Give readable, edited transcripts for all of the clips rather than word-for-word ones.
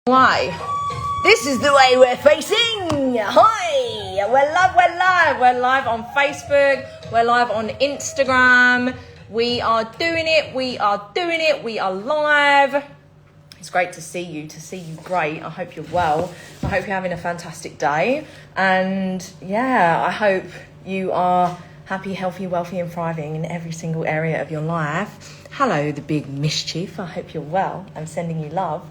way. This is the way we're facing. Hi, we're live on Facebook, we're live on Instagram. We are doing it, we are live. It's great to see you great. I hope you're well. I hope you're having a fantastic day. And yeah, I hope you are happy, healthy, wealthy and thriving in every single area of your life. Hello, the big mischief. I hope you're well. I'm sending you love.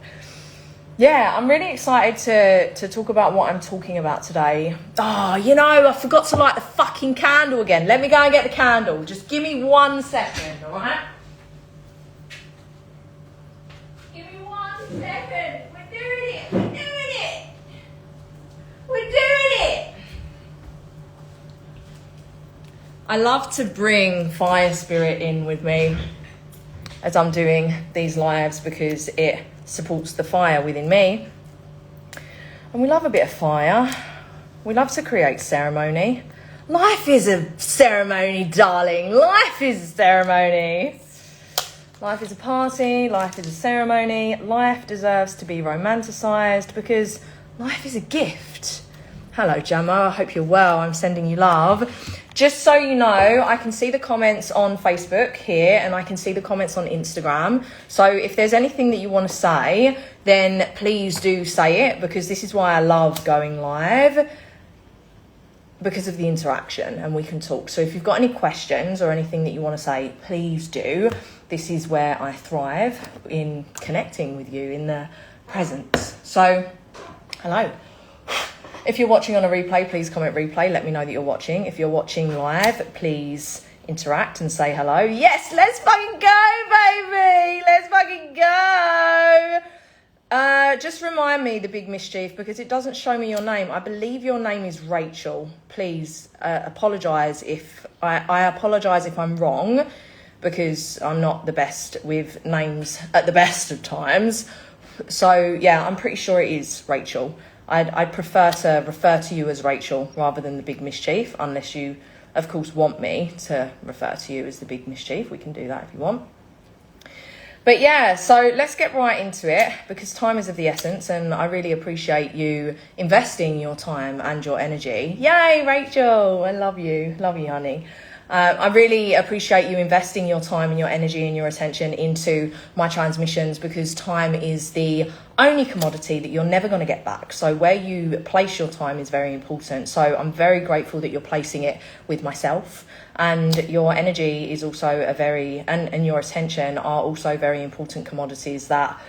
Yeah, I'm really excited to talk about what I'm talking about today. Oh, I forgot to light the fucking candle again. Let me go and get the candle. Just give me 1 second, all right? Give me 1 second. We're doing it. I love to bring fire spirit in with me as I'm doing these lives because it supports the fire within me. And we love a bit of fire. We love to create ceremony. Life is a ceremony, darling. Life is a ceremony. Life is a party. Life is a ceremony. Life deserves to be romanticized because life is a gift. Hello, Gemma. I hope you're well. I'm sending you love. Just so you know, I can see the comments on Facebook here and I can see the comments on Instagram. So if there's anything that you want to say, then please do say it, because this is why I love going live, because of the interaction and we can talk. So if you've got any questions or anything that you want to say, please do. This is where I thrive, in connecting with you in the present. So, hello. If you're watching on a replay, please comment replay. Let me know that you're watching. If you're watching live, please interact and say hello. Yes, let's fucking go, baby. Let's fucking go. Just remind me, the big mischief, because it doesn't show me your name. I believe your name is Rachel. Please apologise if I apologise if I'm wrong, because I'm not the best with names at the best of times. So yeah, I'm pretty sure it is Rachel. I'd prefer to refer to you as Rachel rather than the big mischief, unless you, of course, want me to refer to you as the big mischief. We can do that if you want. But yeah, so let's get right into it, because time is of the essence and I really appreciate you investing your time and your energy. Yay, Rachel. I love you. Love you, honey. I really appreciate you investing your time and your energy and your attention into my transmissions, because time is the only commodity that you're never going to get back. So where you place your time is very important. So I'm very grateful that you're placing it with myself, and your energy is also and your attention are also very important commodities that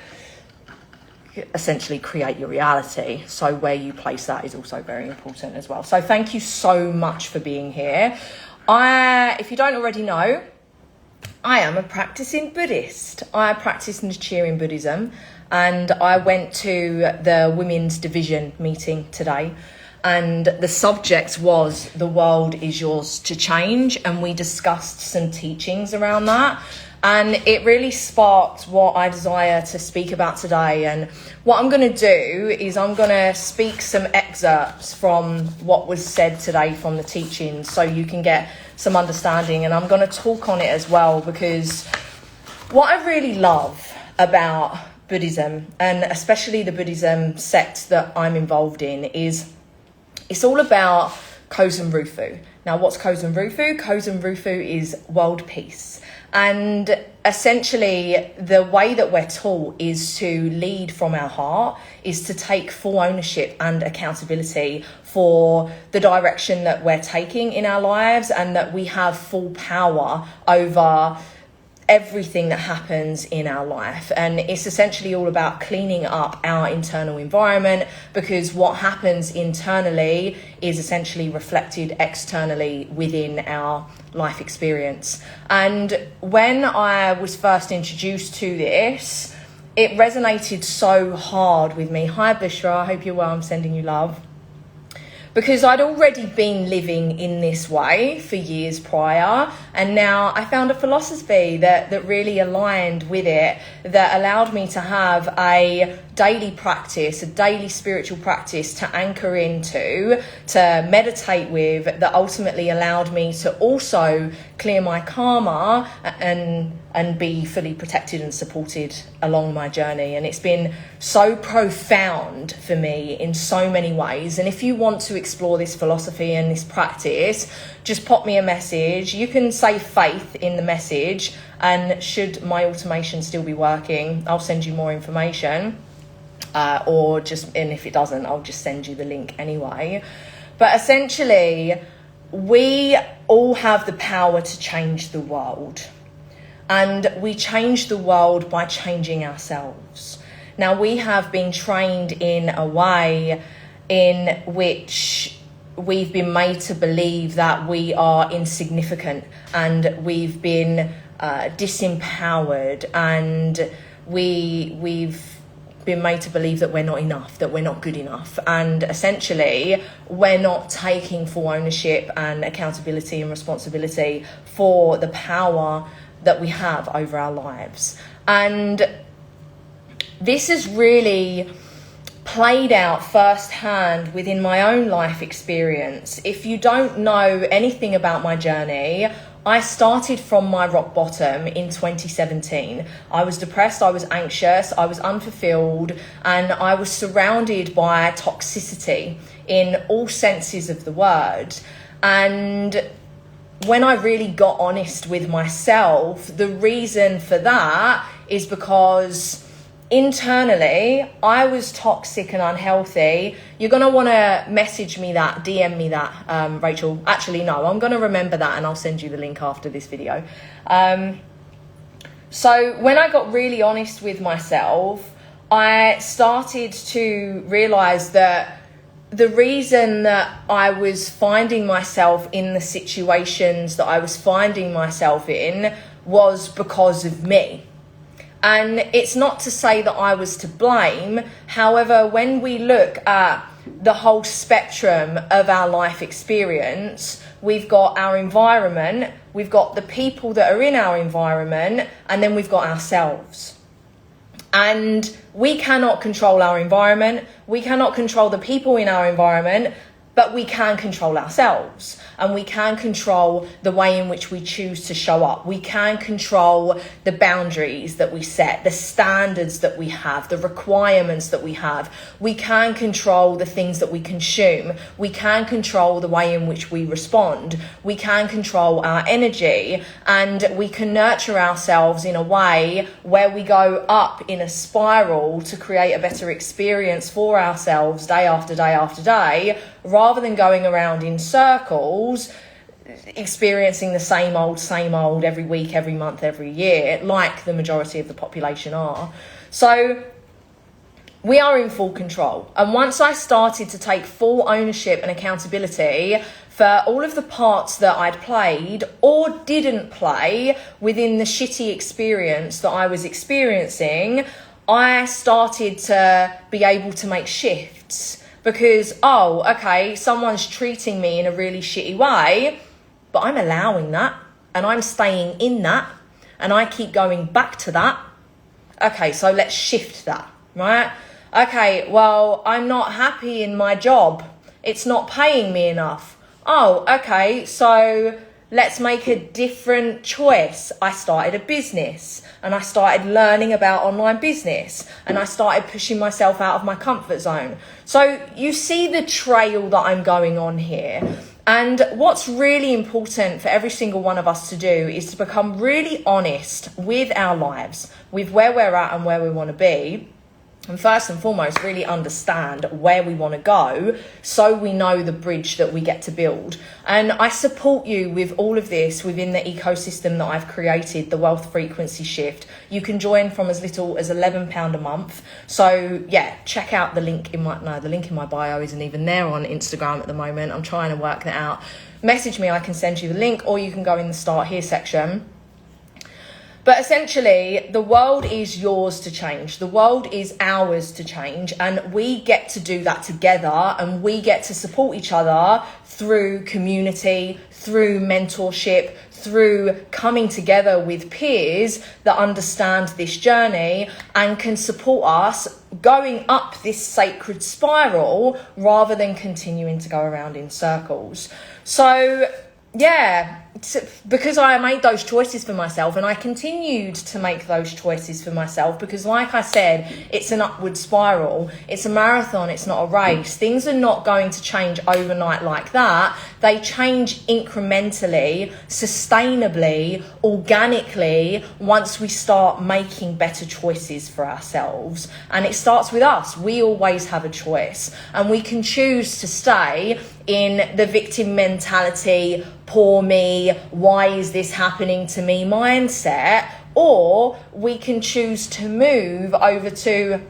essentially create your reality. So where you place that is also very important as well. So thank you so much for being here. If you don't already know, I am a practicing Buddhist. I practice Nichiren Buddhism, and I went to the women's division meeting today, and the subject was "The world is yours to change," and we discussed some teachings around that. And it really sparked what I desire to speak about today. And what I'm going to do is I'm going to speak some excerpts from what was said today from the teachings, so you can get some understanding. And I'm going to talk on it as well, because what I really love about Buddhism, and especially the Buddhism sect that I'm involved in, is it's all about Kozen Rufu. Now, what's Kozen Rufu? Kozen Rufu is world peace. And essentially, the way that we're taught is to lead from our heart, is to take full ownership and accountability for the direction that we're taking in our lives, and that we have full power over everything that happens in our life. And it's essentially all about cleaning up our internal environment, because what happens internally is essentially reflected externally within our life experience. And when I was first introduced to this, it resonated so hard with me. Hi Bushra, I hope you're well. I'm sending you love. Because I'd already been living in this way for years prior, and now I found a philosophy that really aligned with it, that allowed me to have a daily practice, a daily spiritual practice to anchor into, to meditate with, that ultimately allowed me to also clear my karma and be fully protected and supported along my journey. And it's been so profound for me in so many ways. And if you want to explore this philosophy and this practice, just pop me a message. You can say faith in the message, and should my automation still be working, I'll send you more information. And if it doesn't, I'll just send you the link anyway. But essentially, we all have the power to change the world. And we change the world by changing ourselves. Now, we have been trained in a way in which we've been made to believe that we are insignificant, and we've been disempowered, and we've been made to believe that we're not enough, that we're not good enough, and essentially we're not taking full ownership and accountability and responsibility for the power that we have over our lives. And this has really played out firsthand within my own life experience. If you don't know anything about my journey, I started from my rock bottom in 2017. I was depressed, I was anxious, I was unfulfilled, and I was surrounded by toxicity in all senses of the word. And when I really got honest with myself, the reason for that is because internally I was toxic and unhealthy. You're going to want to message me that, DM me that, Rachel. Actually, no, I'm going to remember that and I'll send you the link after this video. So when I got really honest with myself, I started to realize that the reason that I was finding myself in the situations that I was finding myself in was because of me. And it's not to say that I was to blame. However, when we look at the whole spectrum of our life experience, we've got our environment, we've got the people that are in our environment, and then we've got ourselves. And we cannot control our environment, we cannot control the people in our environment, but we can control ourselves, and we can control the way in which we choose to show up. We can control the boundaries that we set, the standards that we have, the requirements that we have. We can control the things that we consume. We can control the way in which we respond. We can control our energy, and we can nurture ourselves in a way where we go up in a spiral to create a better experience for ourselves day after day after day, rather than going around in circles, experiencing the same old every week, every month, every year, like the majority of the population are. So we are in full control. And once I started to take full ownership and accountability for all of the parts that I'd played or didn't play within the shitty experience that I was experiencing, I started to be able to make shifts. Because, okay, someone's treating me in a really shitty way, but I'm allowing that, and I'm staying in that, and I keep going back to that. Okay, so let's shift that, right? Okay, well, I'm not happy in my job. It's not paying me enough. Okay, so let's make a different choice. I started a business, and I started learning about online business, and I started pushing myself out of my comfort zone. So you see the trail that I'm going on here. And what's really important for every single one of us to do is to become really honest with our lives, with where we're at and where we want to be. And first and foremost, really understand where we want to go so we know the bridge that we get to build. And I support you with all of this within the ecosystem that I've created, the Wealth Frequency Shift. You can join from as little as £11 a month. So yeah, check out the link in my bio isn't even there on Instagram at the moment. I'm trying to work that out. Message me, I can send you the link, or you can go in the Start Here section. But essentially, the world is yours to change. The world is ours to change. And we get to do that together, and we get to support each other through community, through mentorship, through coming together with peers that understand this journey and can support us going up this sacred spiral rather than continuing to go around in circles. So yeah, because I made those choices for myself, and I continued to make those choices for myself, because like I said, it's an upward spiral. It's a marathon, it's not a race. Things are not going to change overnight like that. They change incrementally, sustainably, organically, once we start making better choices for ourselves. And it starts with us. We always have a choice, and we can choose to stay in the victim mentality, poor me, why is this happening to me mindset, or we can choose to move over to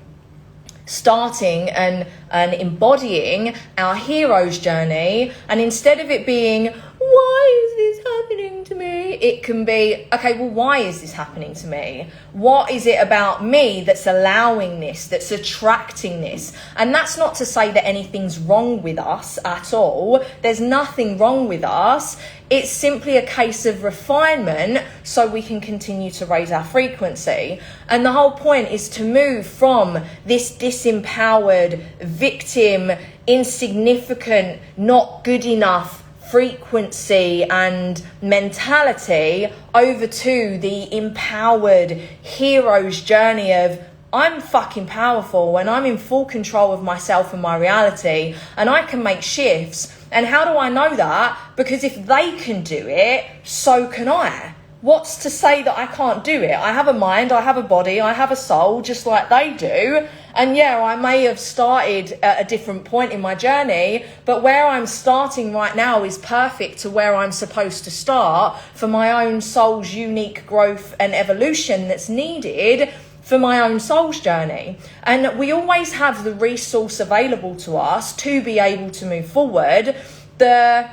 starting and embodying our hero's journey. And instead of it being, why is this happening to me, it can be, okay, well, why is this happening to me? What is it about me that's allowing this, that's attracting this? And that's not to say that anything's wrong with us at all. There's nothing wrong with us. It's simply a case of refinement so we can continue to raise our frequency. And the whole point is to move from this disempowered, victim, insignificant, not good enough frequency and mentality over to the empowered hero's journey of, I'm fucking powerful and I'm in full control of myself and my reality, and I can make shifts. And how do I know that? Because if they can do it, so can I. What's to say that I can't do it? I have a mind, I have a body, I have a soul, just like they do. And yeah, I may have started at a different point in my journey, but where I'm starting right now is perfect to where I'm supposed to start for my own soul's unique growth and evolution that's needed for my own soul's journey. And we always have the resource available to us to be able to move forward. The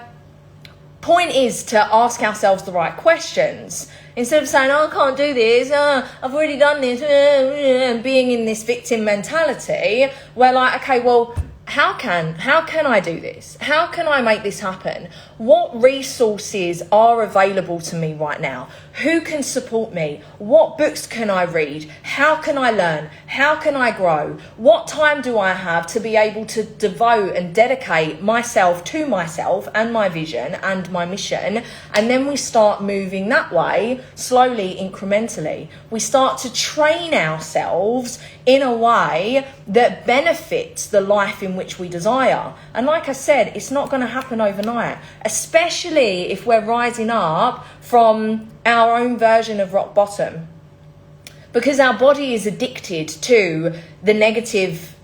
point is to ask ourselves the right questions. Instead of saying, oh, I can't do this, I've already done this, and being in this victim mentality, we're like, okay, well, how can I do this? How can I make this happen? What resources are available to me right now? Who can support me? What books can I read? How can I learn? How can I grow? What time do I have to be able to devote and dedicate myself to myself and my vision and my mission? And then we start moving that way, slowly, incrementally. We start to train ourselves in a way that benefits the life in which we desire. And like I said, it's not going to happen overnight, especially if we're rising up from our own version of rock bottom, because our body is addicted to the negative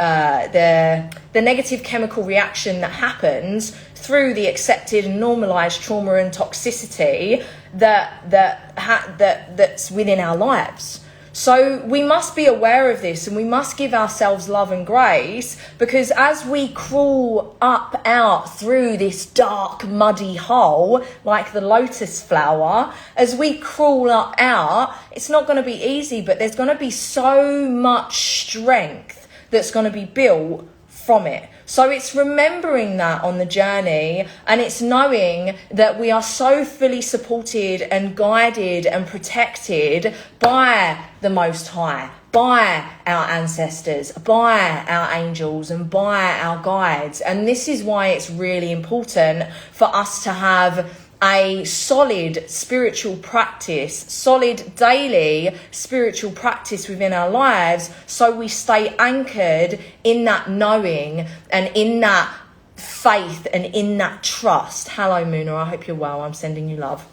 negative chemical reaction that happens through the accepted and normalized trauma and toxicity that's within our lives. So we must be aware of this, and we must give ourselves love and grace, because as we crawl up out through this dark, muddy hole, like the lotus flower, as we crawl up out, it's not going to be easy, but there's going to be so much strength that's going to be built from it. So it's remembering that on the journey, and it's knowing that we are so fully supported and guided and protected by the Most High, by our ancestors, by our angels, and by our guides. And this is why it's really important for us to have a solid spiritual practice, solid daily spiritual practice within our lives, so we stay anchored in that knowing and in that faith and in that trust. Hello, Muna. I hope you're well. I'm sending you love.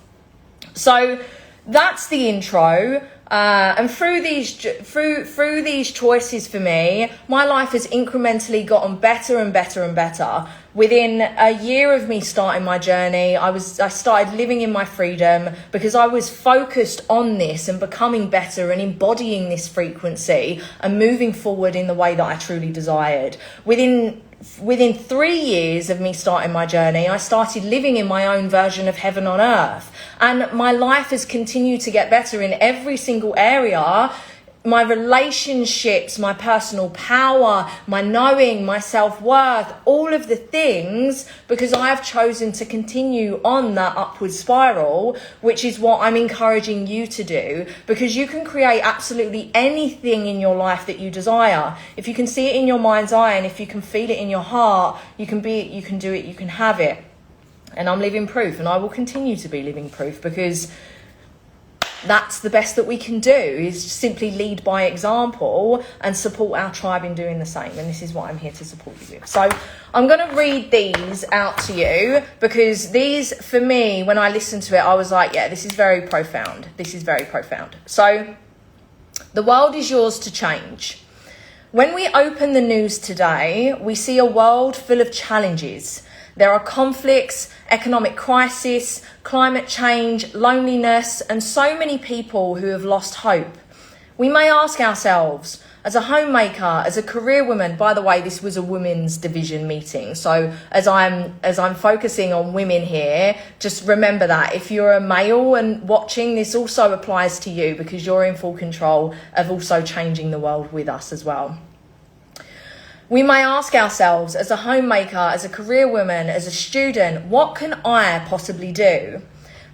So that's the intro. And through these choices for me, my life has incrementally gotten better and better and better. Within a year of me starting my journey, I started living in my freedom, because I was focused on this and becoming better and embodying this frequency and moving forward in the way that I truly desired. Within 3 years of me starting my journey, I started living in my own version of heaven on earth. And my life has continued to get better in every single area. My relationships, my personal power, my knowing, my self-worth, all of the things, because I have chosen to continue on that upward spiral, which is what I'm encouraging you to do, because you can create absolutely anything in your life that you desire. If you can see it in your mind's eye, and if you can feel it in your heart, you can be it, you can do it, you can have it. And I'm living proof, and I will continue to be living proof, because that's the best that we can do, is simply lead by example and support our tribe in doing the same. And this is what I'm here to support you with. So I'm going to read these out to you, because these, for me, when I listened to it, I was like, yeah, this is very profound. This is very profound. So the world is yours to change. When we open the news today, we see a world full of challenges. There are conflicts, economic crisis, climate change, loneliness, and so many people who have lost hope. We may ask ourselves, as a homemaker, as a career woman, by the way, this was a women's division meeting. So as I'm focusing on women here, just remember that if you're a male and watching, this also applies to you, because you're in full control of also changing the world with us as well. We may ask ourselves, as a homemaker, as a career woman, as a student, what can I possibly do?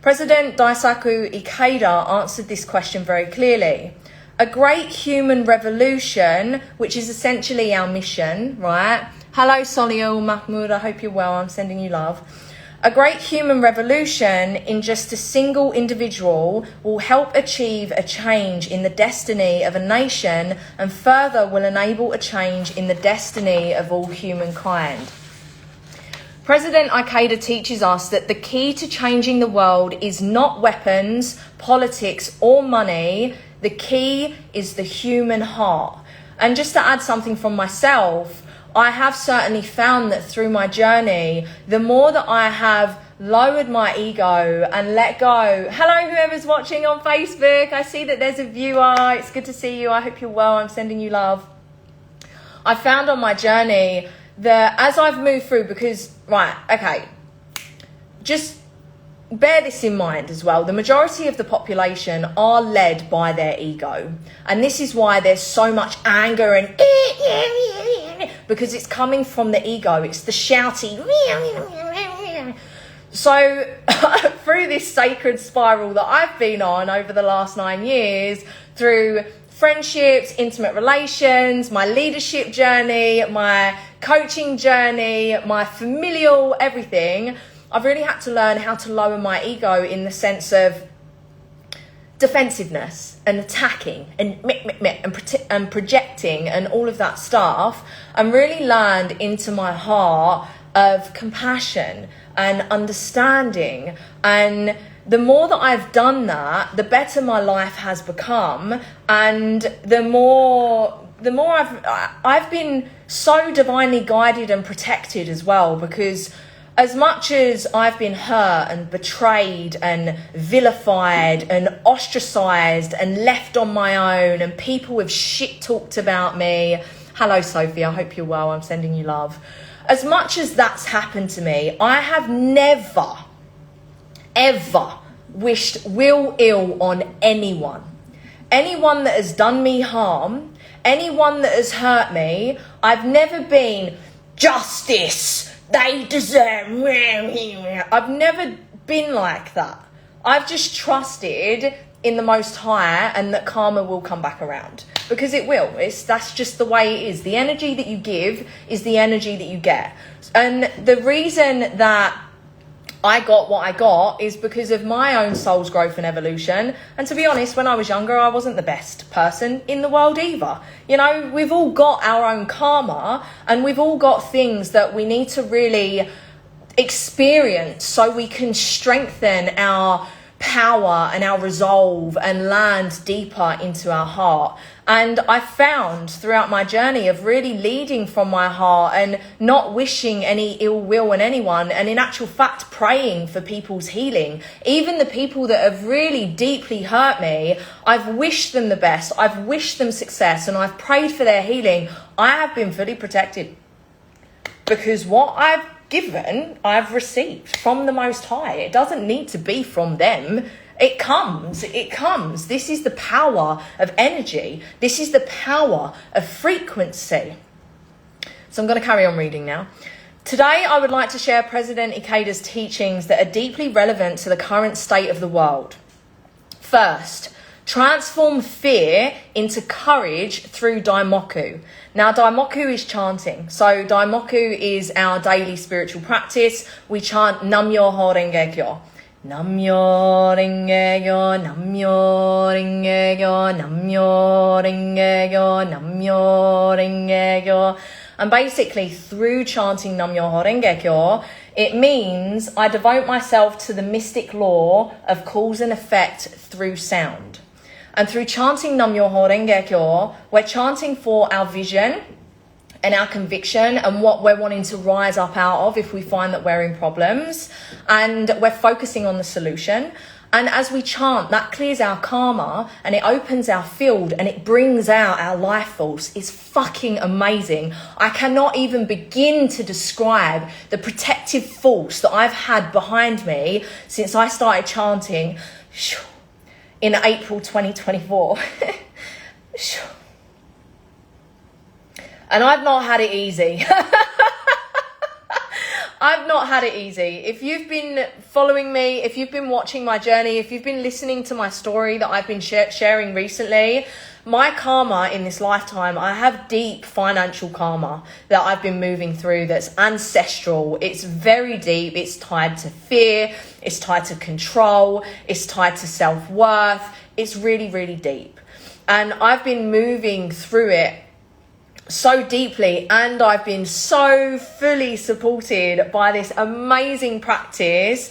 President Daisaku Ikeda answered this question very clearly. A great human revolution, which is essentially our mission, right? Hello, Soliel Mahmoud, I hope you're well, I'm sending you love. A great human revolution in just a single individual will help achieve a change in the destiny of a nation, and further will enable a change in the destiny of all humankind. President Ikeda teaches us that the key to changing the world is not weapons, politics, or money. The key is the human heart. And just to add something from myself, I have certainly found that through my journey, the more that I have lowered my ego and let go. Hello, whoever's watching on Facebook. I see that there's a viewer. It's good to see you. I hope you're well. I'm sending you love. I found on my journey that as I've moved through, because, right, okay, just bear this in mind as well. The majority of the population are led by their ego. And this is why there's so much anger and because it's coming from the ego. It's the shouty. So through this sacred spiral that I've been on over the last 9 years, through friendships, intimate relations, my leadership journey, my coaching journey, my familial, everything, I've really had to learn how to lower my ego in the sense of defensiveness and attacking and projecting and all of that stuff, and really learned into my heart of compassion and understanding. And the more that I've done that, the better my life has become, and the more I've been so divinely guided and protected as well, because as much as I've been hurt and betrayed and vilified and ostracized and left on my own, and people have shit talked about me. Hello, Sophie. I hope you're well. I'm sending you love. As much as that's happened to me, I have never, ever wished ill on anyone. Anyone that has done me harm, anyone that has hurt me, I've never been justice. They deserve. I've never been like that. I've just trusted in the Most High, and that karma will come back around, because it will. That's just the way it is. The energy that you give is the energy that you get. And the reason that I got what I got is because of my own soul's growth and evolution. And to be honest, when I was younger, I wasn't the best person in the world either. You know, we've all got our own karma, and we've all got things that we need to really experience so we can strengthen our power and our resolve and land deeper into our heart. And I found throughout my journey of really leading from my heart and not wishing any ill will on anyone, and in actual fact praying for people's healing. Even the people that have really deeply hurt me, I've wished them the best, I've wished them success, and I've prayed for their healing. I have been fully protected, because what I've given, I've received from the Most High. It doesn't need to be from them. It comes. This is the power of energy. This is the power of frequency. So I'm going to carry on reading now. Today, I would like to share President Ikeda's teachings that are deeply relevant to the current state of the world. First, Transform fear into courage through Daimoku. Now, Daimoku is chanting. So Daimoku is our daily spiritual practice. We chant Nam-myoho Renge-kyo. Nam-myoho Renge-kyo, Nam-myoho Renge-kyo, Nam-myoho Renge-kyo, Nam-myoho Renge-kyo. And basically, through chanting Nam-myoho Renge-kyo, it means I devote myself to the mystic law of cause and effect through sound. And through chanting Nam-myoho Renge-kyo, we're chanting for our vision and our conviction and what we're wanting to rise up out of if we find that we're in problems. And we're focusing on the solution. And as we chant, that clears our karma and it opens our field and it brings out our life force. It's fucking amazing. I cannot even begin to describe the protective force that I've had behind me since I started chanting in April 2024. And I've not had it easy. I've not had it easy. If you've been following me, if you've been watching my journey, if you've been listening to my story that I've been sharing recently, my karma in this lifetime, I have deep financial karma that I've been moving through that's ancestral. It's very deep. It's tied to fear. It's tied to control. It's tied to self-worth. It's really, really deep. And I've been moving through it so deeply, and I've been so fully supported by this amazing practice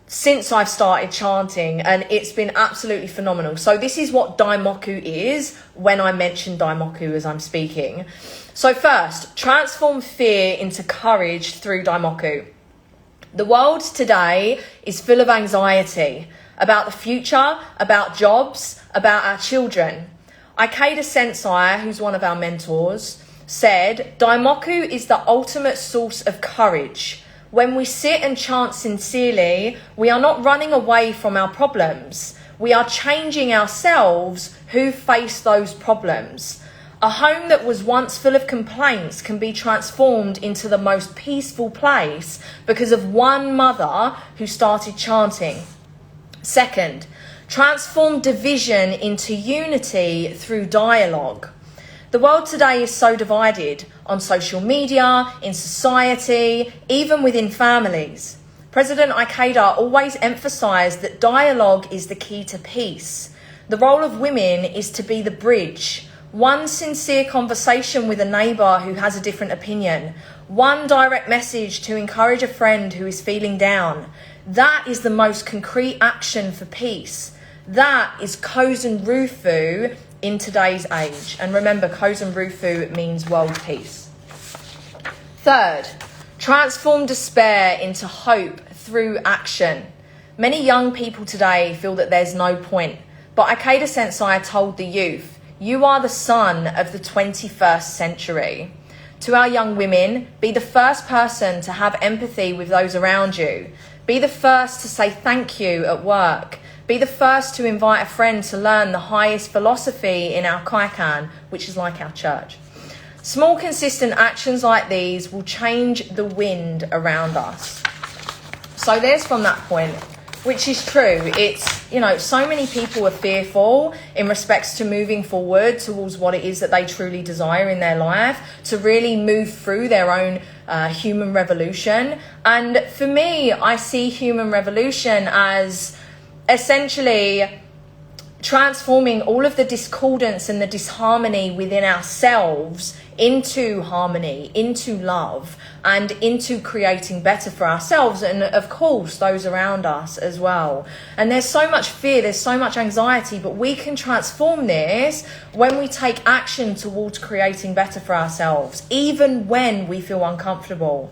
since I've started chanting, and it's been absolutely phenomenal. So this is what Daimoku is when I mention Daimoku as I'm speaking. So first, transform fear into courage through Daimoku. The world today is full of anxiety about the future, about jobs, about our children. Ikeda Sensei, who's one of our mentors, said, Daimoku is the ultimate source of courage. When we sit and chant sincerely, we are not running away from our problems. We are changing ourselves who face those problems. A home that was once full of complaints can be transformed into the most peaceful place because of one mother who started chanting. Second, transform division into unity through dialogue. The world today is so divided on social media, in society, even within families. President Ikeda always emphasized that dialogue is the key to peace. The role of women is to be the bridge. One sincere conversation with a neighbour who has a different opinion. One direct message to encourage a friend who is feeling down. That is the most concrete action for peace. That is Kozen Rufu in today's age. And remember, Kozen Rufu means world peace. Third, transform despair into hope through action. Many young people today feel that there's no point. But Ikeda Sensei told the youth, you are the sun of the 21st century. To our young women, be the first person to have empathy with those around you. Be the first to say thank you at work. Be the first to invite a friend to learn the highest philosophy in our Kaikan, which is like our church. Small, consistent actions like these will change the wind around us. So there's from that point, which is true. It's, so many people are fearful in respects to moving forward towards what it is that they truly desire in their life, to really move through their own human revolution. And for me, I see human revolution as essentially transforming all of the discordance and the disharmony within ourselves into harmony, into love, and into creating better for ourselves and, of course, those around us as well. And there's so much fear, there's so much anxiety, but we can transform this when we take action towards creating better for ourselves, even when we feel uncomfortable.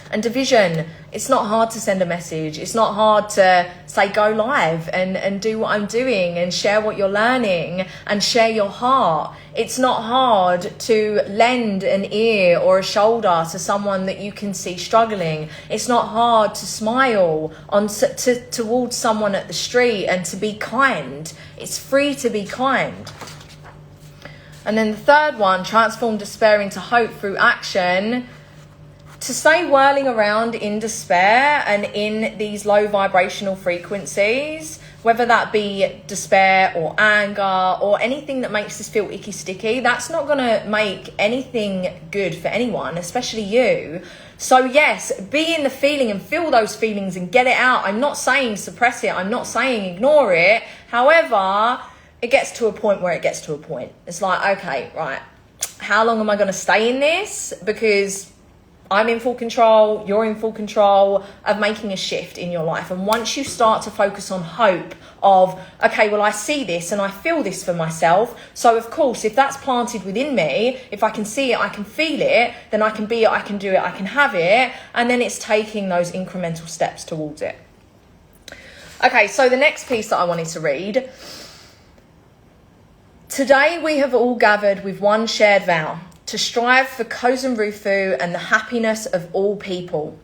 And division, it's not hard to send a message. It's not hard to say go live and do what I'm doing and share what you're learning and share your heart. It's not hard to lend an ear or a shoulder to someone that you can see struggling. It's not hard to smile towards someone at the street and to be kind. It's free to be kind. And then the third one, transform despair into hope through action. To stay whirling around in despair and in these low vibrational frequencies, whether that be despair or anger or anything that makes us feel icky sticky. That's not going to make anything good for anyone, especially you. So yes, be in the feeling and feel those feelings and get it out. I'm not saying suppress it. I'm not saying ignore it. However, it gets to a point where it gets to a point. It's like, okay, right, how long am I going to stay in this? Because I'm in full control, you're in full control of making a shift in your life. And once you start to focus on hope of, okay, well, I see this and I feel this for myself. So of course, if that's planted within me, if I can see it, I can feel it, then I can be it, I can do it, I can have it. And then it's taking those incremental steps towards it. Okay, so the next piece that I wanted to read. Today we have all gathered with one shared vow, to strive for Kozen Rufu and the happiness of all people.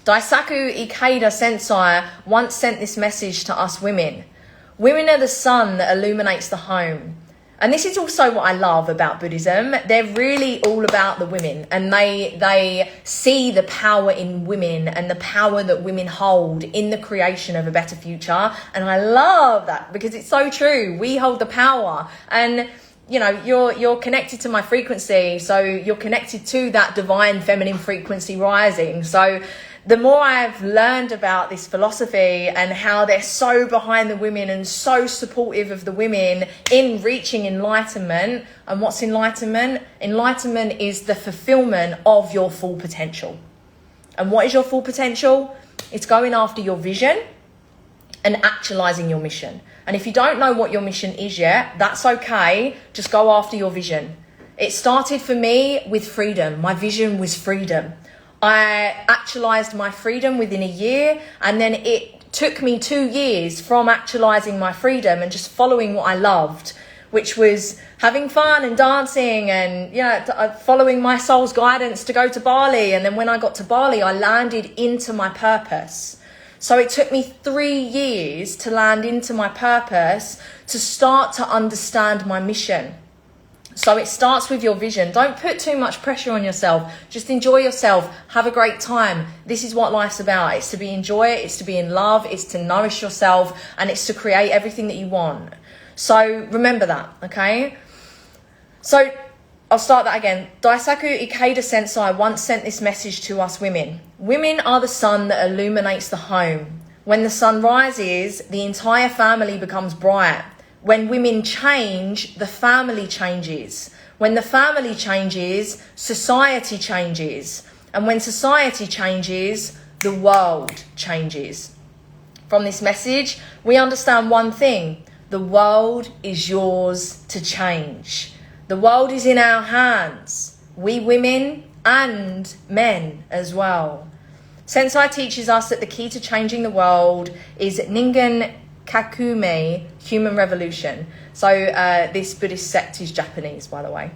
Daisaku Ikeda Sensei once sent this message to us women. Women are the sun that illuminates the home. And this is also what I love about Buddhism. They're really all about the women, and they see the power in women and the power that women hold in the creation of a better future. And I love that because it's so true. We hold the power, and you know, you're connected to my frequency, so you're connected to that divine feminine frequency rising. So the more I've learned about this philosophy and how they're so behind the women and so supportive of the women in reaching enlightenment. And what's enlightenment? Enlightenment is the fulfillment of your full potential. And what is your full potential? It's going after your vision and actualizing your mission. And if you don't know what your mission is yet, that's okay. Just go after your vision. It started for me with freedom. My vision was freedom. I actualized my freedom within a year, and then it took me 2 years from actualizing my freedom and just following what I loved, which was having fun and dancing and, you know, following my soul's guidance to go to Bali. And then when I got to Bali, I landed into my purpose. So it took me 3 years to land into my purpose, to start to understand my mission. So it starts with your vision. Don't put too much pressure on yourself. Just enjoy yourself. Have a great time. This is what life's about. It's to be enjoy, it's to be in love, it's to nourish yourself, and it's to create everything that you want. So remember that, okay? So I'll start that again. Daisaku Ikeda Sensei once sent this message to us women. Women are the sun that illuminates the home. When the sun rises, the entire family becomes bright. When women change, the family changes. When the family changes, society changes. And when society changes, the world changes. From this message, we understand one thing. The world is yours to change. The world is in our hands. We women and men as well. Sensei teaches us that the key to changing the world is Ningen Kakume, human revolution. So this Buddhist sect is Japanese, by the way.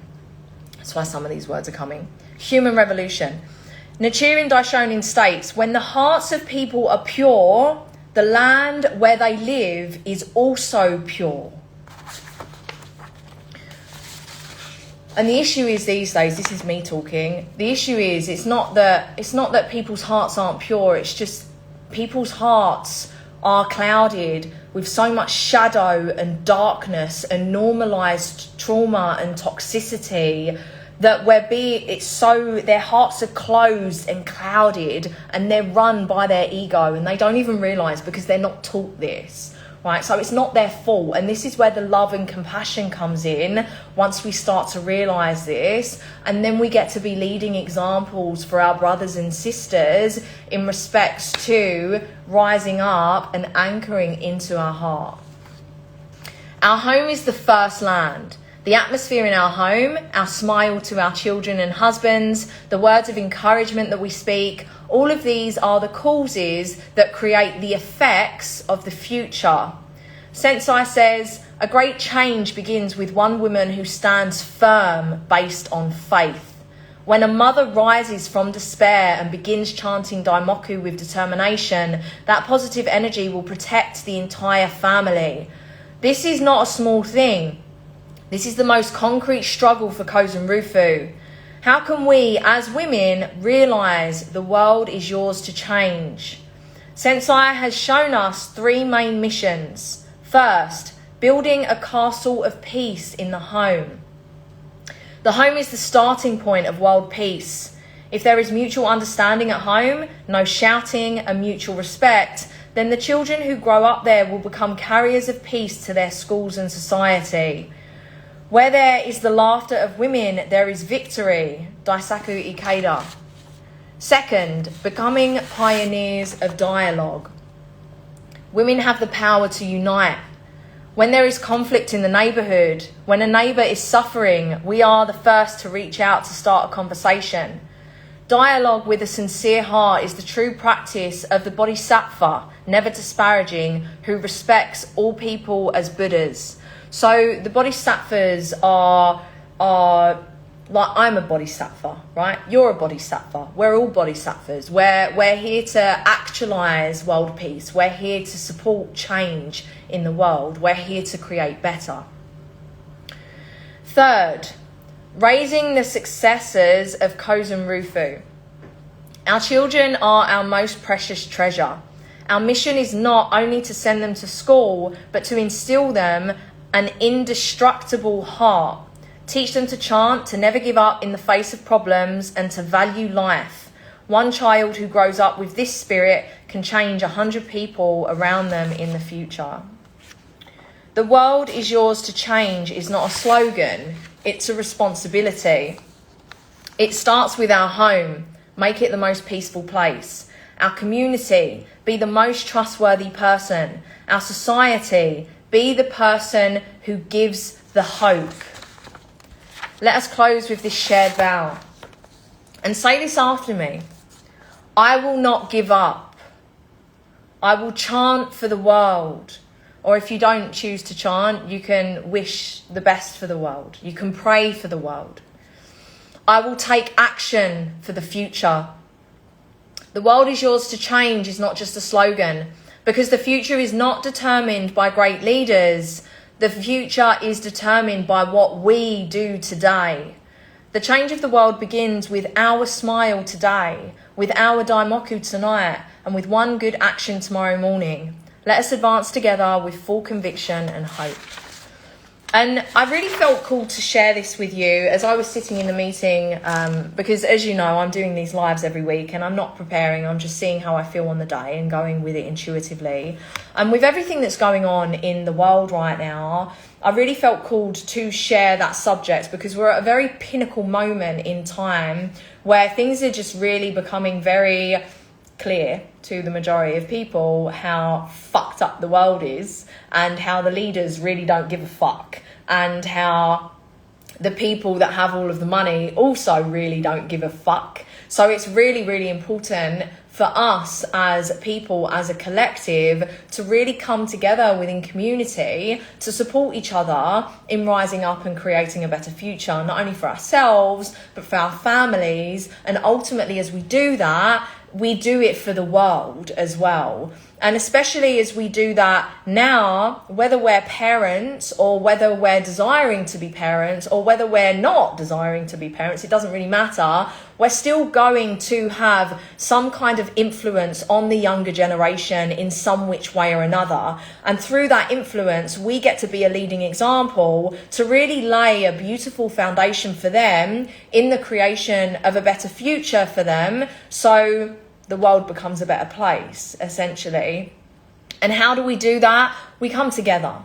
That's why some of these words are coming. Human revolution. Nichiren Daishonin states, when the hearts of people are pure, the land where they live is also pure. And the issue is these days, this is me talking, the issue is it's not that people's hearts aren't pure, it's just people's hearts are clouded with so much shadow and darkness and normalized trauma and toxicity that their hearts are closed and clouded, and they're run by their ego, and they don't even realize because they're not taught this, right? So it's not their fault. And this is where the love and compassion comes in once we start to realize this. And then we get to be leading examples for our brothers and sisters in respects to rising up and anchoring into our heart. Our home is the first land. The atmosphere in our home, our smile to our children and husbands, the words of encouragement that we speak, all of these are the causes that create the effects of the future. Sensei says, a great change begins with one woman who stands firm based on faith. When a mother rises from despair and begins chanting Daimoku with determination, that positive energy will protect the entire family. This is not a small thing. This is the most concrete struggle for Kozen Rufu. How can we, as women, realise the world is yours to change? Sensei has shown us 3 main missions. First, building a castle of peace in the home. The home is the starting point of world peace. If there is mutual understanding at home, no shouting and mutual respect, then the children who grow up there will become carriers of peace to their schools and society. Where there is the laughter of women, there is victory. Daisaku Ikeda. Second, becoming pioneers of dialogue. Women have the power to unite. When there is conflict in the neighbourhood, when a neighbour is suffering, we are the first to reach out to start a conversation. Dialogue with a sincere heart is the true practice of the Bodhisattva, never disparaging, who respects all people as Buddhas. So the Bodhisattvas are like, I'm a Bodhisattva, right? You're a Bodhisattva. We're all Bodhisattvas. We're here to actualize world peace. We're here to support change in the world. We're here to create better. Third, raising the successors of Kozen Rufu. Our children are our most precious treasure. Our mission is not only to send them to school, but to instill them an indestructible heart. Teach them to chant, to never give up in the face of problems, and to value life. One child who grows up with this spirit can change 100 people around them in the future. The world is yours to change is not a slogan, it's a responsibility. It starts with our home, make it the most peaceful place. Our community, be the most trustworthy person. Our society, be the person who gives the hope. Let us close with this shared vow. And say this after me. I will not give up. I will chant for the world. Or if you don't choose to chant, you can wish the best for the world. You can pray for the world. I will take action for the future. The world is yours to change is not just a slogan, because the future is not determined by great leaders. The future is determined by what we do today. The change of the world begins with our smile today, with our daimoku tonight, and with one good action tomorrow morning. Let us advance together with full conviction and hope. And I really felt called to share this with you as I was sitting in the meeting, because as you know, I'm doing these lives every week and I'm not preparing, I'm just seeing how I feel on the day and going with it intuitively. And with everything that's going on in the world right now, I really felt called to share that subject because we're at a very pinnacle moment in time where things are just really becoming very clear to the majority of people how fucked up the world is and how the leaders really don't give a fuck and how the people that have all of the money also really don't give a fuck. So it's really, really important for us as people, as a collective, to really come together within community to support each other in rising up and creating a better future, not only for ourselves, but for our families. And ultimately, as we do that, we do it for the world as well. And especially as we do that now, whether we're parents or whether we're desiring to be parents or whether we're not desiring to be parents, it doesn't really matter. We're still going to have some kind of influence on the younger generation in some which way or another. And through that influence, we get to be a leading example to really lay a beautiful foundation for them in the creation of a better future for them. So the world becomes a better place, essentially. And how do we do that? We come together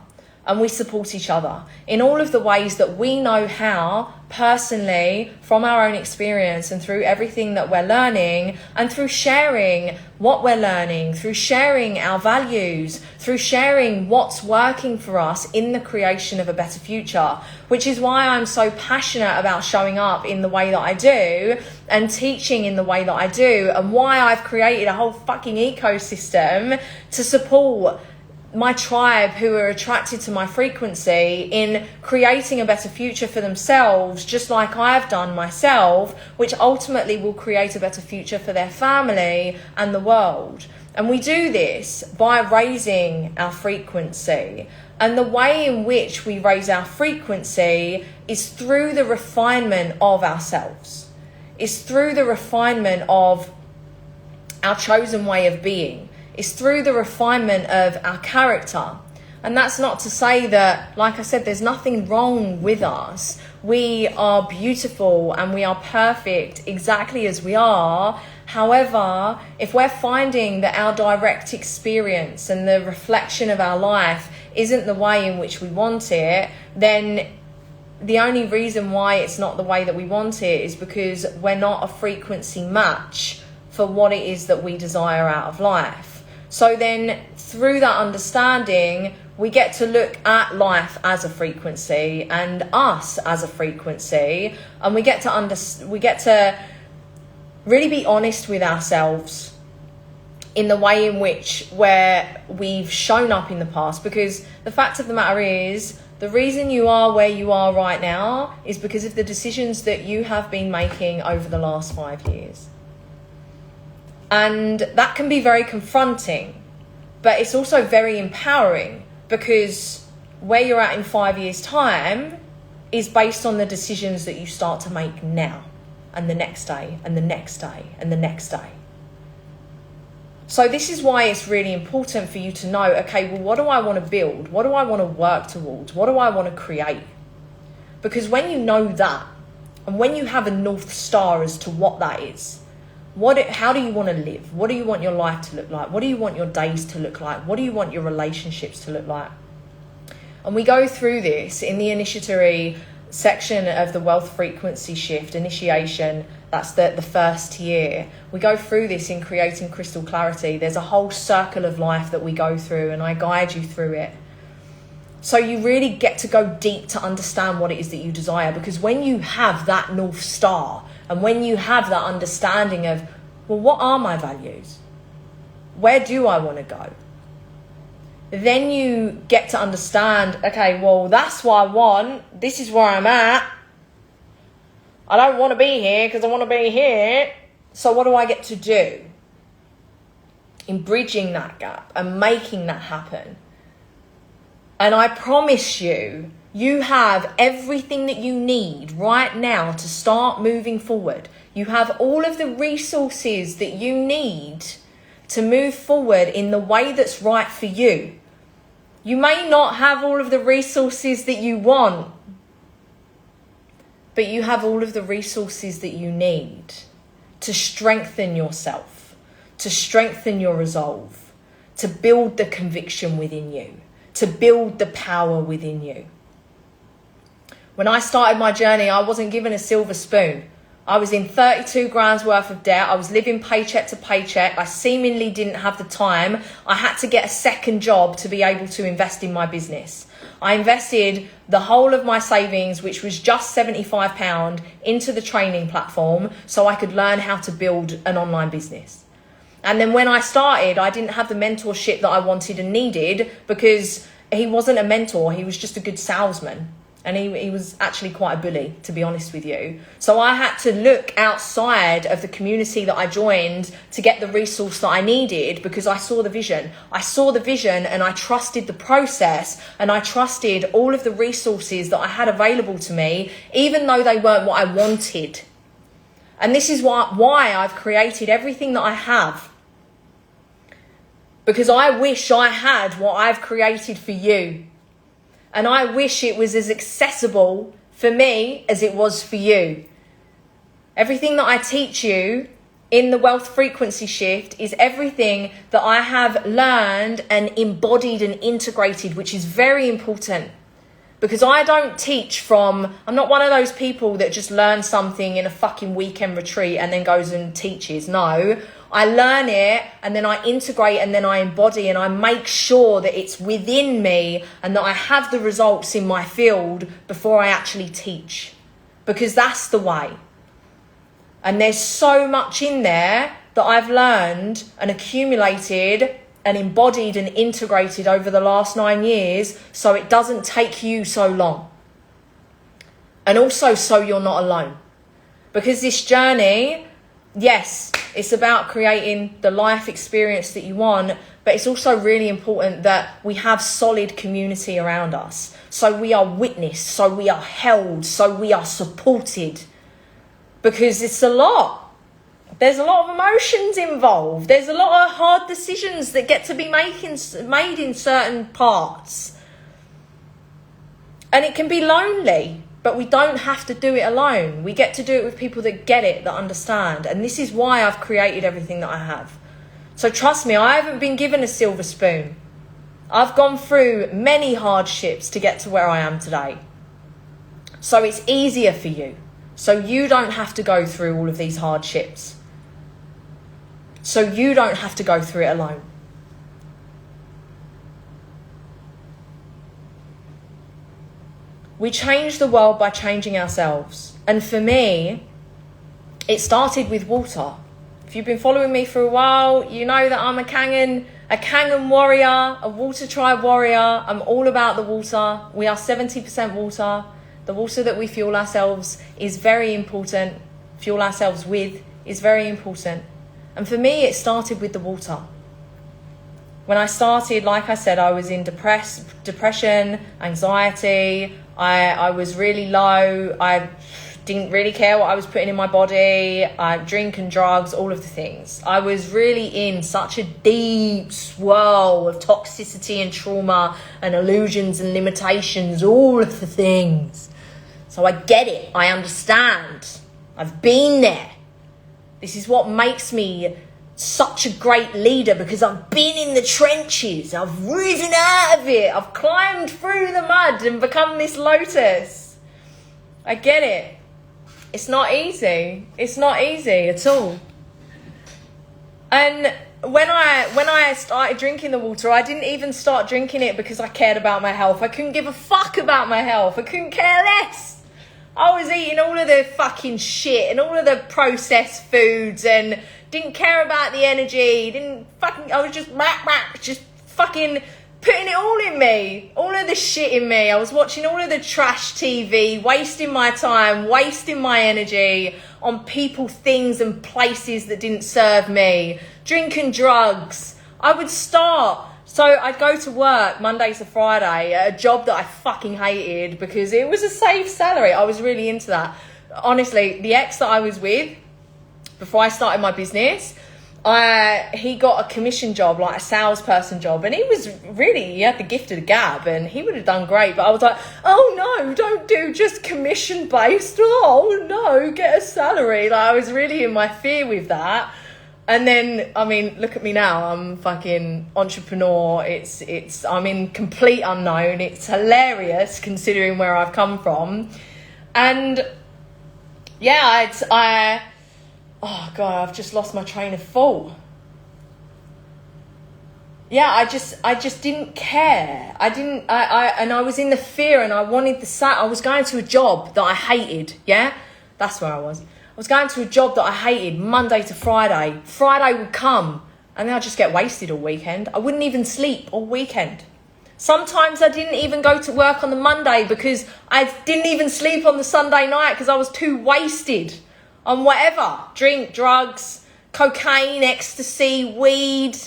and we support each other in all of the ways that we know how, personally, from our own experience and through everything that we're learning and through sharing what we're learning, through sharing our values, through sharing what's working for us in the creation of a better future, which is why I'm so passionate about showing up in the way that I do and teaching in the way that I do, and why I've created a whole fucking ecosystem to support my tribe who are attracted to my frequency in creating a better future for themselves, just like I've done myself, which ultimately will create a better future for their family and the world. And we do this by raising our frequency. And the way in which we raise our frequency is through the refinement of ourselves. It's through the refinement of our chosen way of being. It's through the refinement of our character. And that's not to say that, like I said, there's nothing wrong with us. We are beautiful and we are perfect exactly as we are. However, if we're finding that our direct experience and the reflection of our life isn't the way in which we want it, then the only reason why it's not the way that we want it is because we're not a frequency match for what it is that we desire out of life. So then through that understanding, we get to look at life as a frequency and us as a frequency, and we get to really be honest with ourselves in the way in which we've shown up in the past. Because the fact of the matter is, the reason you are where you are right now is because of the decisions that you have been making over the last 5 years. And that can be very confronting, but it's also very empowering, because where you're at in 5 years' time is based on the decisions that you start to make now, and the next day, and the next day, and the next day. So this is why it's really important for you to know, okay, well, what do I want to build? What do I want to work towards? What do I want to create? Because when you know that, and when you have a North Star as to what that is, how do you want to live? What do you want your life to look like? What do you want your days to look like? What do you want your relationships to look like? And we go through this in the initiatory section of the wealth frequency shift initiation. That's the first year. We go through this in creating crystal clarity. There's a whole circle of life that we go through, and I guide you through it. So you really get to go deep to understand what it is that you desire, because when you have that North Star, and when you have that understanding of, well, what are my values? Where do I want to go? Then you get to understand, okay, well, that's what I want. This is where I'm at. I don't want to be here because I want to be here. So what do I get to do in bridging that gap and making that happen? And I promise you, you have everything that you need right now to start moving forward. You have all of the resources that you need to move forward in the way that's right for you. You may not have all of the resources that you want, but you have all of the resources that you need to strengthen yourself, to strengthen your resolve, to build the conviction within you, to build the power within you. When I started my journey, I wasn't given a silver spoon. I was in 32 grand's worth of debt. I was living paycheck to paycheck. I seemingly didn't have the time. I had to get a second job to be able to invest in my business. I invested the whole of my savings, which was just £75, into the training platform so I could learn how to build an online business. And then when I started, I didn't have the mentorship that I wanted and needed, because he wasn't a mentor. He was just a good salesman. And he was actually quite a bully, to be honest with you. So I had to look outside of the community that I joined to get the resource that I needed, because I saw the vision. I saw the vision and I trusted the process, and I trusted all of the resources that I had available to me, even though they weren't what I wanted. And this is why I've created everything that I have. Because I wish I had what I've created for you. And I wish it was as accessible for me as it was for you. Everything that I teach you in the wealth frequency shift is everything that I have learned and embodied and integrated, which is very important. Because I don't teach I'm not one of those people that just learn something in a fucking weekend retreat and then goes and teaches. No, I learn it and then I integrate and then I embody, and I make sure that it's within me and that I have the results in my field before I actually teach. Because that's the way. And there's so much in there that I've learned and accumulated and embodied and integrated over the last 9 years, so it doesn't take you so long. And also so you're not alone. Because this journey, yes, it's about creating the life experience that you want, but it's also really important that we have solid community around us. So we are witnessed, so we are held, so we are supported. Because it's a lot. There's a lot of emotions involved. There's a lot of hard decisions that get to be made in certain parts. And it can be lonely, but we don't have to do it alone. We get to do it with people that get it, that understand. And this is why I've created everything that I have. So trust me, I haven't been given a silver spoon. I've gone through many hardships to get to where I am today. So it's easier for you. So you don't have to go through all of these hardships. So you don't have to go through it alone. We change the world by changing ourselves. And for me, it started with water. If you've been following me for a while, you know that I'm a Kangen warrior, a water tribe warrior. I'm all about the water. We are 70% water. The water that we fuel ourselves is very important. Fuel ourselves with is very important. And for me, it started with the water. When I started, like I said, I was in depression, anxiety. I was really low. I didn't really care what I was putting in my body. Drink and drugs, all of the things. I was really in such a deep swirl of toxicity and trauma and illusions and limitations, all of the things. So I get it. I understand. I've been there. This is what makes me such a great leader, because I've been in the trenches. I've risen out of it. I've climbed through the mud and become this lotus. I get it. It's not easy. It's not easy at all. And when I started drinking the water, I didn't even start drinking it because I cared about my health. I couldn't give a fuck about my health. I couldn't care less. I was eating all of the fucking shit and all of the processed foods and didn't care about the energy. I was just fucking putting it all in me. All of the shit in me. I was watching all of the trash TV, wasting my time, wasting my energy on people, things and places that didn't serve me. Drinking drugs. I would start. So I'd go to work Monday to Friday at a job that I fucking hated because it was a safe salary. I was really into that. Honestly, the ex that I was with before I started my business, he got a commission job, like a salesperson job, and he had the gift of the gab, and he would have done great. But I was like, oh no, don't do just commission based. Oh no, get a salary. Like, I was really in my fear with that. And then, I mean, look at me now. I'm fucking entrepreneur. I'm in complete unknown. It's hilarious considering where I've come from. And yeah, oh God, I've just lost my train of thought. Yeah, I just didn't care. I was in the fear, and I wanted I was going to a job that I hated. Yeah, that's where I was. I was going to a job that I hated Monday to Friday. Friday would come and then I'd just get wasted all weekend. I wouldn't even sleep all weekend. Sometimes I didn't even go to work on the Monday because I didn't even sleep on the Sunday night because I was too wasted on whatever. Drink, drugs, cocaine, ecstasy, weed,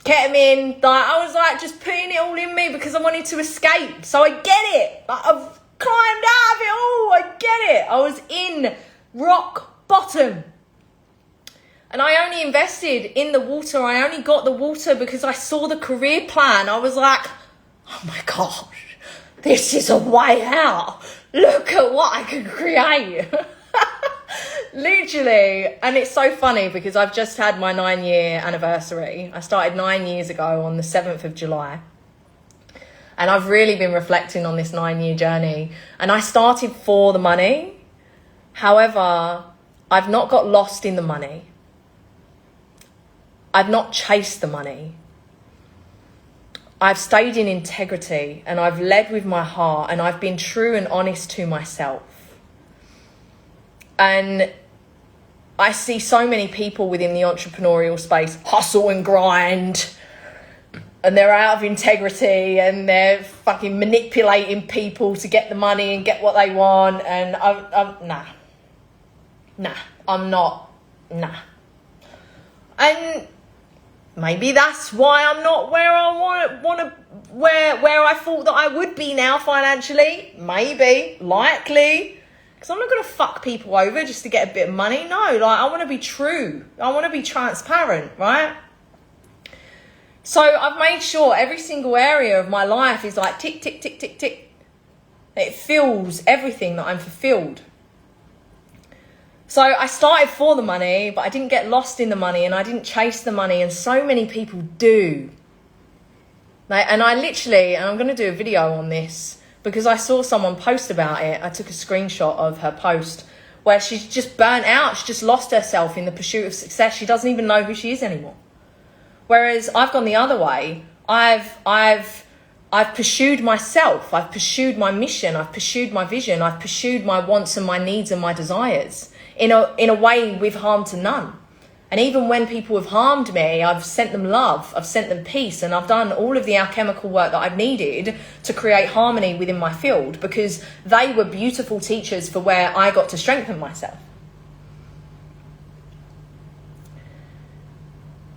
ketamine. I was like just putting it all in me because I wanted to escape. So I get it. I've climbed out of it all. I get it. I was in rock bottom. And I only invested in the water. I only got the water because I saw the career plan. I was like, oh my gosh, this is a way out. Look at what I can create. Literally. And it's so funny because I've just had my 9-year anniversary. I started 9 years ago on the 7th of July. And I've really been reflecting on this 9-year journey. And I started for the money. However, I've not got lost in the money. I've not chased the money. I've stayed in integrity, and I've led with my heart, and I've been true and honest to myself. And I see so many people within the entrepreneurial space hustle and grind, and they're out of integrity, and they're fucking manipulating people to get the money and get what they want. And I'm not. And maybe that's why I'm not where I where I thought that I would be now financially. Maybe, likely. Because I'm not going to fuck people over just to get a bit of money. No, like, I want to be true. I want to be transparent, right? So I've made sure every single area of my life is like tick, tick, tick, tick, tick. It fills everything that I'm fulfilled. So I started for the money, but I didn't get lost in the money and I didn't chase the money. And so many people do. And I literally, and I'm going to do a video on this because I saw someone post about it. I took a screenshot of her post where she's just burnt out. She just lost herself in the pursuit of success. She doesn't even know who she is anymore. Whereas I've gone the other way. I've pursued myself. I've pursued my mission. I've pursued my vision. I've pursued my wants and my needs and my desires in a way with harm to none. And even when people have harmed me, I've sent them love, I've sent them peace, and I've done all of the alchemical work that I've needed to create harmony within my field because they were beautiful teachers for where I got to strengthen myself.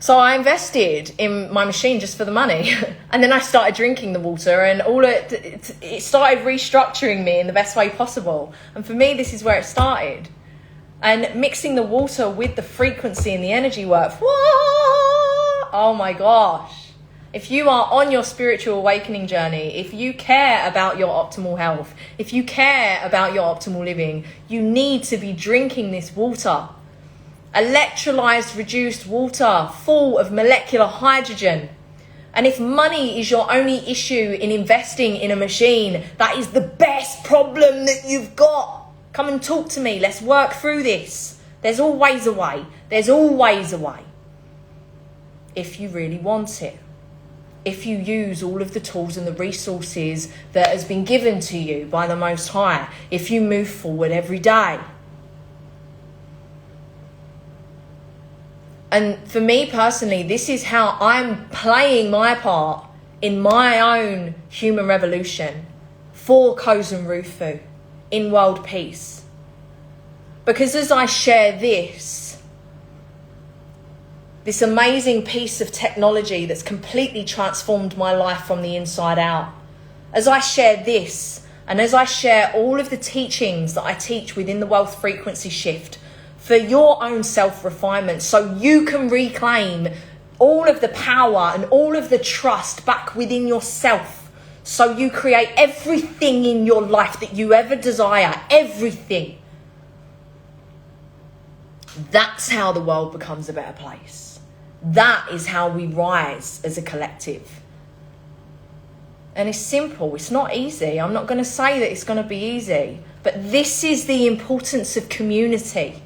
So I invested in my machine just for the money. And then I started drinking the water and it started restructuring me in the best way possible. And for me, this is where it started. And mixing the water with the frequency and the energy work. Oh my gosh. If you are on your spiritual awakening journey, if you care about your optimal health, if you care about your optimal living, you need to be drinking this water. Electrolyzed, reduced water, full of molecular hydrogen. And if money is your only issue in investing in a machine, that is the best problem that you've got. Come and talk to me. Let's work through this. There's always a way. There's always a way. If you really want it. If you use all of the tools and the resources that has been given to you by the Most High. If you move forward every day. And for me personally, this is how I'm playing my part in my own human revolution for Kozen Rufu in world peace. Because as I share this amazing piece of technology that's completely transformed my life from the inside out, as I share this and as I share all of the teachings that I teach within the wealth frequency shift, for your own self-refinement, so you can reclaim all of the power and all of the trust back within yourself, so you create everything in your life that you ever desire, everything. That's how the world becomes a better place. That is how we rise as a collective. And it's simple, it's not easy. I'm not going to say that it's going to be easy, but this is the importance of community.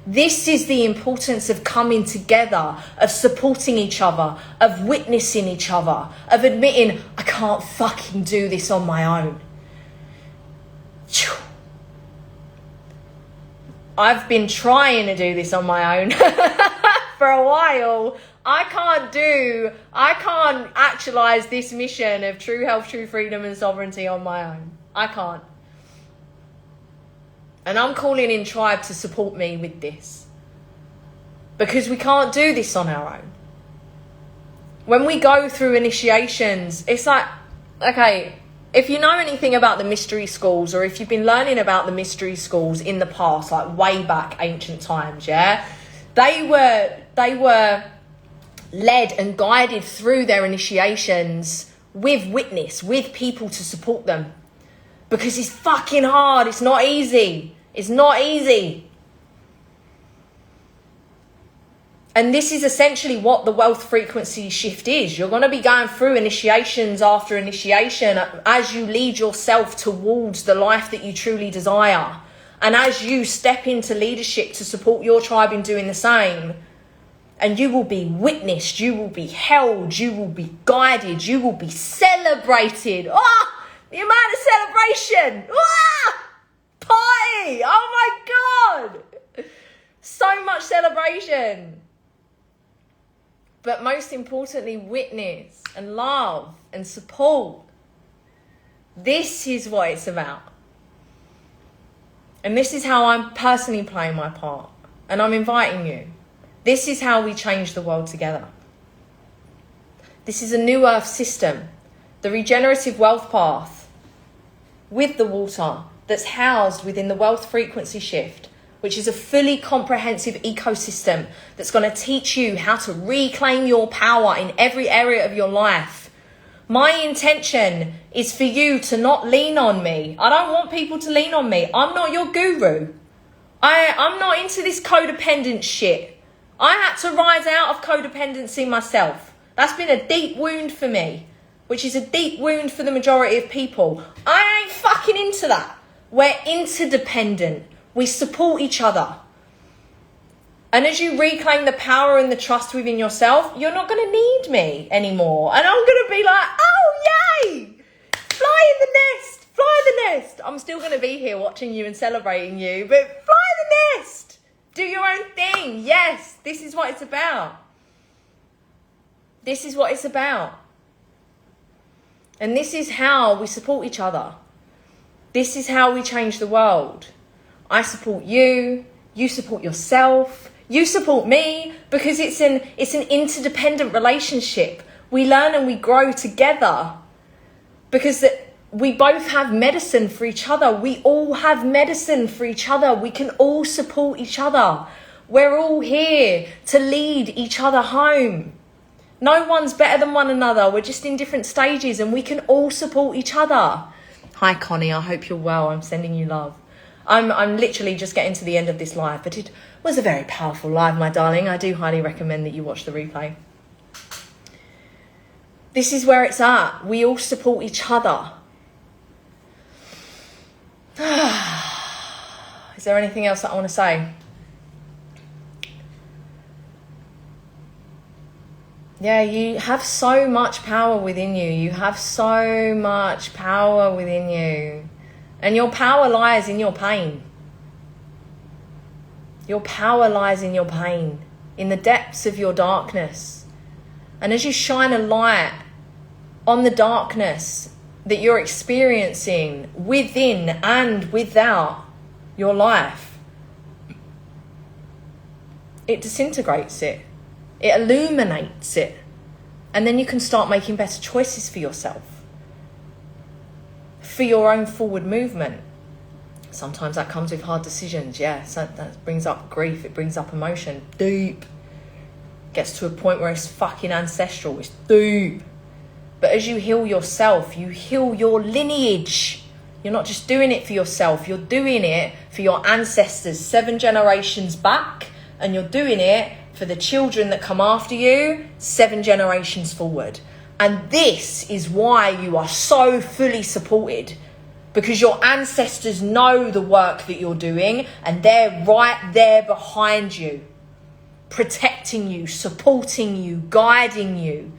This is the importance of coming together, of supporting each other, of witnessing each other, of admitting, I can't fucking do this on my own. I've been trying to do this on my own for a while. I can't actualize this mission of true health, true freedom and sovereignty on my own. I can't. And I'm calling in tribe to support me with this. Because we can't do this on our own. When we go through initiations, it's like, okay, if you know anything about the mystery schools, or if you've been learning about the mystery schools in the past, like way back ancient times, yeah, they were led and guided through their initiations with witness, with people to support them. Because it's fucking hard. It's not easy. It's not easy. And this is essentially what the wealth frequency shift is. You're going to be going through initiations after initiation as you lead yourself towards the life that you truly desire. And as you step into leadership to support your tribe in doing the same. And you will be witnessed, you will be held, you will be guided, you will be celebrated. Oh, the amount of celebration. Ah! Party! Oh my God! So much celebration. But most importantly, witness and love and support. This is what it's about. And this is how I'm personally playing my part. And I'm inviting you. This is how we change the world together. This is a new earth system. The regenerative wealth path with the water, that's housed within the wealth frequency shift, which is a fully comprehensive ecosystem that's going to teach you how to reclaim your power in every area of your life. My intention is for you to not lean on me. I don't want people to lean on me. I'm not your guru. I'm not into this codependent shit. I had to rise out of codependency myself. That's been a deep wound for me, which is a deep wound for the majority of people. I ain't fucking into that. We're interdependent. We support each other. And as you reclaim the power and the trust within yourself, you're not going to need me anymore. And I'm going to be like, oh, yay! Fly in the nest! Fly the nest! I'm still going to be here watching you and celebrating you, but fly the nest! Do your own thing. Yes, this is what it's about. This is what it's about. And this is how we support each other. This is how we change the world. I support you. You support yourself. You support me, because it's an interdependent relationship. We learn and we grow together, because we both have medicine for each other. We all have medicine for each other. We can all support each other. We're all here to lead each other home. No one's better than one another. We're just in different stages, and we can all support each other. Hi, Connie. I hope you're well. I'm sending you love. I'm literally just getting to the end of this live, but it was a very powerful live, my darling. I do highly recommend that you watch the replay. This is where it's at. We all support each other. Is there anything else that I want to say? Yeah, you have so much power within you. You have so much power within you. And your power lies in your pain. Your power lies in your pain, in the depths of your darkness. And as you shine a light on the darkness that you're experiencing within and without your life, it disintegrates it. It illuminates it. And then you can start making better choices for yourself, for your own forward movement. Sometimes that comes with hard decisions. Yeah, so that brings up grief. It brings up emotion. Deep. Gets to a point where it's fucking ancestral. It's deep. But as you heal yourself, you heal your lineage. You're not just doing it for yourself. You're doing it for your ancestors 7 generations back. And you're doing it for the children that come after you 7 generations forward. And this is why you are so fully supported, because your ancestors know the work that you're doing, and they're right there behind you, protecting you, supporting you, guiding you.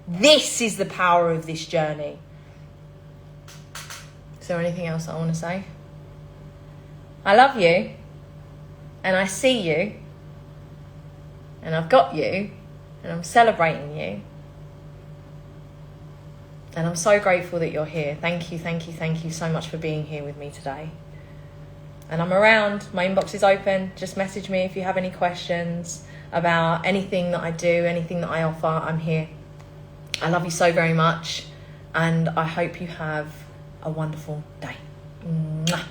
This is the power of this journey. Is there anything else I want to say? I love you, and I see you, and I've got you, and I'm celebrating you. And I'm so grateful that you're here. Thank you, thank you, thank you so much for being here with me today. And I'm around. My inbox is open. Just message me if you have any questions about anything that I do, anything that I offer. I'm here. I love you so very much. And I hope you have a wonderful day. Mwah.